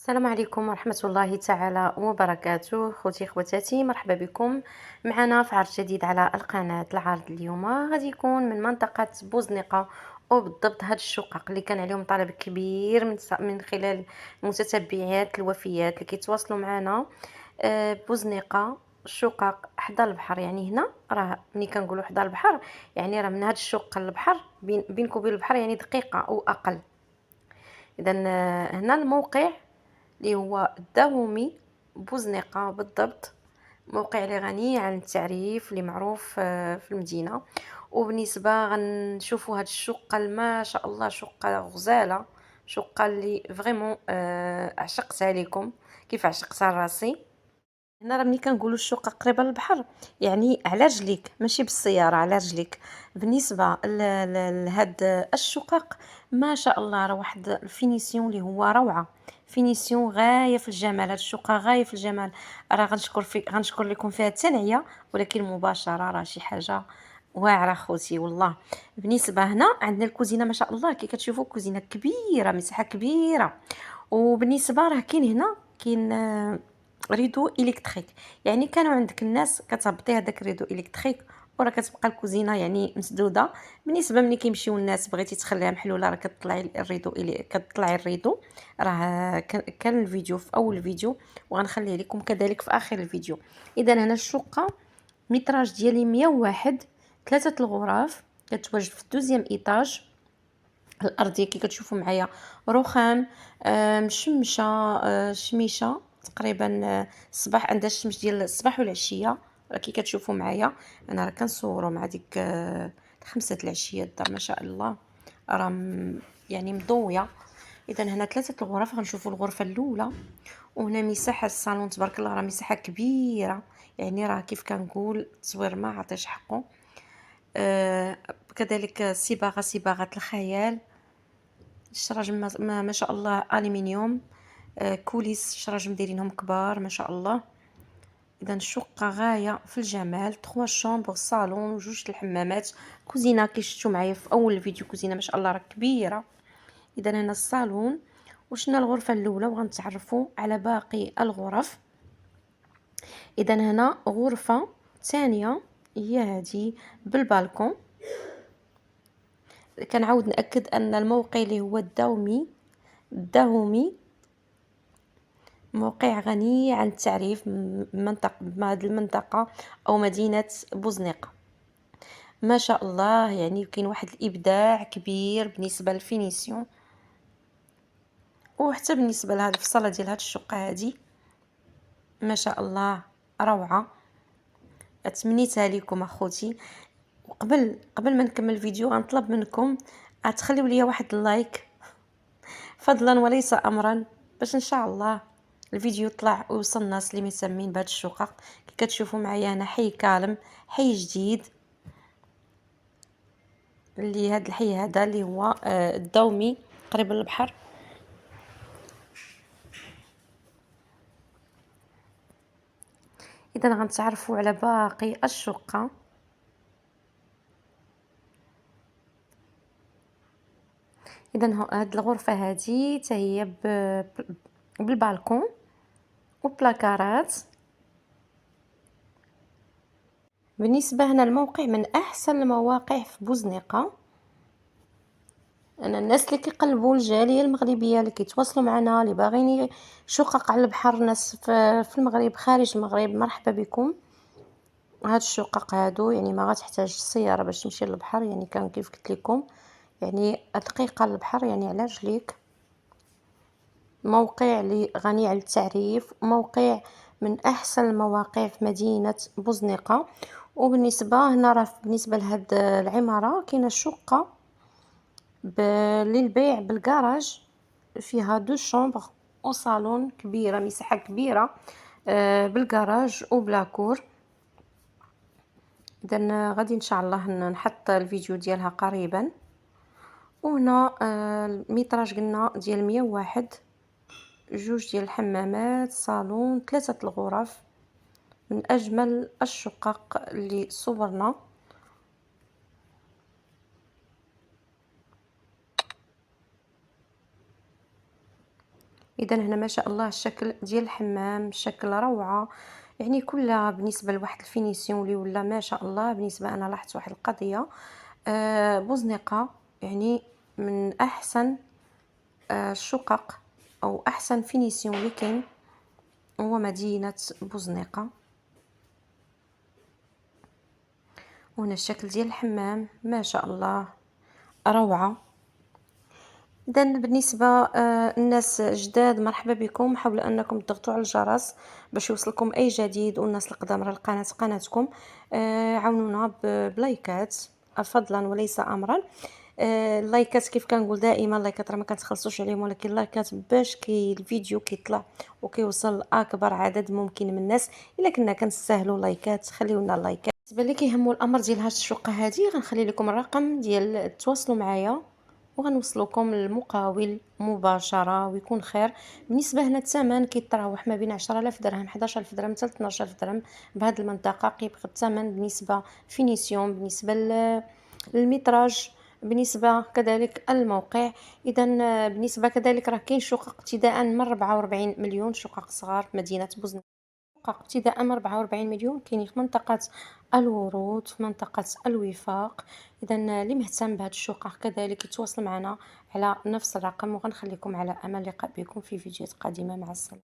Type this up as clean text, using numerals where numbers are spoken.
السلام عليكم ورحمة الله تعالى وبركاته. خوتي خواتاتي، مرحبا بكم معنا في عرض جديد على القناة. العرض اليوم غادي يكون من منطقة بوزنقة، وبالضبط هاد الشقق اللي كان عليهم طلب كبير من خلال المتتبعات الوفيات اللي كيتواصلوا معنا. بوزنقة شقق حدا البحر، يعني هنا راه ملي كنقولوا حدا البحر يعني راه من هاد الشقة للبحر بينك وبين البحر يعني دقيقة أو أقل. إذا هنا الموقع اللي هو الداومي بوزنقة بالضبط، موقع اللي غني عن التعريف اللي معروف في المدينة. وبالنسبة غنشوفوا هاد الشقة ما شاء الله، شقة غزالة، شقة اللي فريمون عشقتها لكم كيف عشقتها لراسي. هنا راه ملي كنقولوا الشقة قريبة للبحر يعني على رجليك، ماشي بالسيارة، على رجليك. بالنسبة لهاد الشقق ما شاء الله راه واحد الفينيسيون اللي هو روعة، فينيسيون غاية في الجمال. هاد الشقة غاية في الجمال، راه غنشكر لكم فيها التنعية، ولكن مباشرة راه شي حاجة واعرة خوتي والله. بالنسبة هنا عندنا الكوزينة ما شاء الله، كي كتشوفوا كوزينة كبيرة، مساحة كبيرة. وبالنسبة راه كاين ريدو الكتريك، يعني كانوا عندك الناس كتهبطي هذاك الريدو الكتريك وراه كتبقى الكوزينه يعني مسدوده. بالنسبه ملي كيمشيو الناس بغيتي تخليها محلوله راه كتطلعي الريدو كتطلعي الريدو. راه كان الفيديو في اول الفيديو، وغنخليه لكم كذلك في اخر الفيديو. اذا هنا الشقه متراج ديالي 101، ثلاثه الغرف، كتواجد في الدوزيام ايطاج. الارضيه كي كتشوفوا معايا رخام، مشمشه، شميشه تقريبا. الصباح عندها الشمس ديال الصباح والعشيه، راه كي كتشوفوا معايا انا راه كنصوروا مع ديك 5 العشيه. الدار ما شاء الله راه يعني مضويه. اذا هنا ثلاثه الغرف، غنشوفوا الغرفه الاولى. وهنا مساحه الصالون تبارك الله، راه مساحه كبيره، يعني راه كيف كنقول التصوير ما عطيش حقه. كذلك صباغه الخيال. الشراج ما شاء الله الومنيوم. كوليس الشراج مديرينهم كبار ما شاء الله. اذا الشقه غايه في الجمال، 3 شامبر، صالون وجوج الحمامات، كوزينه كي شفتوا معايا في اول الفيديو، كوزينه ما شاء الله راه كبيره. اذا هنا الصالون، وشنا الغرفه الاولى وغنتعرفوا على باقي الغرف. اذا هنا غرفه ثانيه هي هذه بالبالكون. كنعاود ناكد ان الموقع اللي هو الداومي موقع غني عن التعريف، هذه المنطقة أو مدينة بوزنيقة ما شاء الله. يعني كاين واحد الإبداع كبير بالنسبة للفينيسيون، وحتى بالنسبة لهاد الفصلة ديال هاد الشقة هادي ما شاء الله روعة. اتمنيتها لكم اخوتي. قبل ما نكمل الفيديو غنطلب منكم تخليو ليا واحد اللايك، فضلا وليس امرا، باش ان شاء الله الفيديو يطلع ويوصل الناس اللي مهتمين بهاد الشقق. كي كتشوفوا معايا انا حي كالم، حي جديد، اللي هاد الحي هذا اللي هو الدومي قريب للبحر. اذا غنتعرفوا على باقي الشقه. اذا هاد الغرفه هذه حتى هي بالبالكون وبلاكارات. بالنسبه هنا الموقع من احسن المواقع في بوزنيقه. انا الناس اللي كيقلبوا الجاليه المغربيه اللي كيتواصلوا معنا اللي باغيين شقق على البحر، ناس في المغرب خارج المغرب، مرحبا بكم. هاد الشقق هادو يعني ما غتحتاج السياره باش تمشي للبحر، يعني كان كيف قلت لكم يعني دقيقه للبحر، يعني على رجليك. موقع اللي غني عن التعريف، موقع من احسن المواقع في مدينه بوزنيقه. وبالنسبه هنا راه بالنسبه لهاد العماره كاينه شقه للبيع بالكراج، فيها 2 شامبر وصالون كبيره، مساحه كبيره، بالكراج وبلاكور. اذا غادي ان شاء الله نحط الفيديو ديالها قريبا. وهنا الميتراج قلنا ديال 101، جوج ديال الحمامات، صالون، 3 الغرف، من اجمل الشقق اللي صورنا. إذا هنا ما شاء الله الشكل ديال الحمام شكل روعة، يعني كلها بالنسبة لواحد الفينيسيون اللي ولا ما شاء الله. بالنسبة أنا لاحظت واحد القضية، بوزنقة يعني من أحسن الشقق أو أحسن فينيسيون اللي كاين هو مدينة بوزنيقة. وهنا الشكل ديال الحمام ما شاء الله روعة. إذا بالنسبة الناس جداد مرحبا بكم، حاولوا أنكم تضغطوا على الجرس باش يوصلكم أي جديد، والناس القدام راه القناة قناتكم. عاونونا بلايكات فضلا وليس أمرا. اللايكات كيف كنقول دائما، اللايكات راه ما كنتخلصوش عليهم، ولكن اللايكات باش الفيديو كيطلع وكيوصل لأكبر عدد ممكن من الناس. إلا كنا كنستاهلوا لايكات خليونا اللايكات. بالنسبة اللي كيهموا الأمر ديال هاد الشقة هادي غنخلي لكم الرقم ديال تواصلوا معايا وغنوصلكم للمقاول مباشرة ويكون خير. بالنسبة هنا الثمن كيتراوح ما بين 10,000 درهم، 11,000 درهم حتى 12,000 درهم. بهاد المنطقة كيبقى الثمن بالنسبة فينيسيون، بالنسبة للمتراج، بالنسبة كذلك الموقع. إذا بالنسبة كذلك راه كاين شقق ابتداء من 44 مليون، شقق صغار في مدينة بوزنيق. شقق ابتداء من 44 مليون كاينين في منطقة الورود، في منطقة الوفاق. إذا اللي مهتم بهاد الشقق كذلك يتواصل معنا على نفس الرقم، وغنخليكم على أمل اللقاء بكم في فيديوهات قادمة. مع السلامة.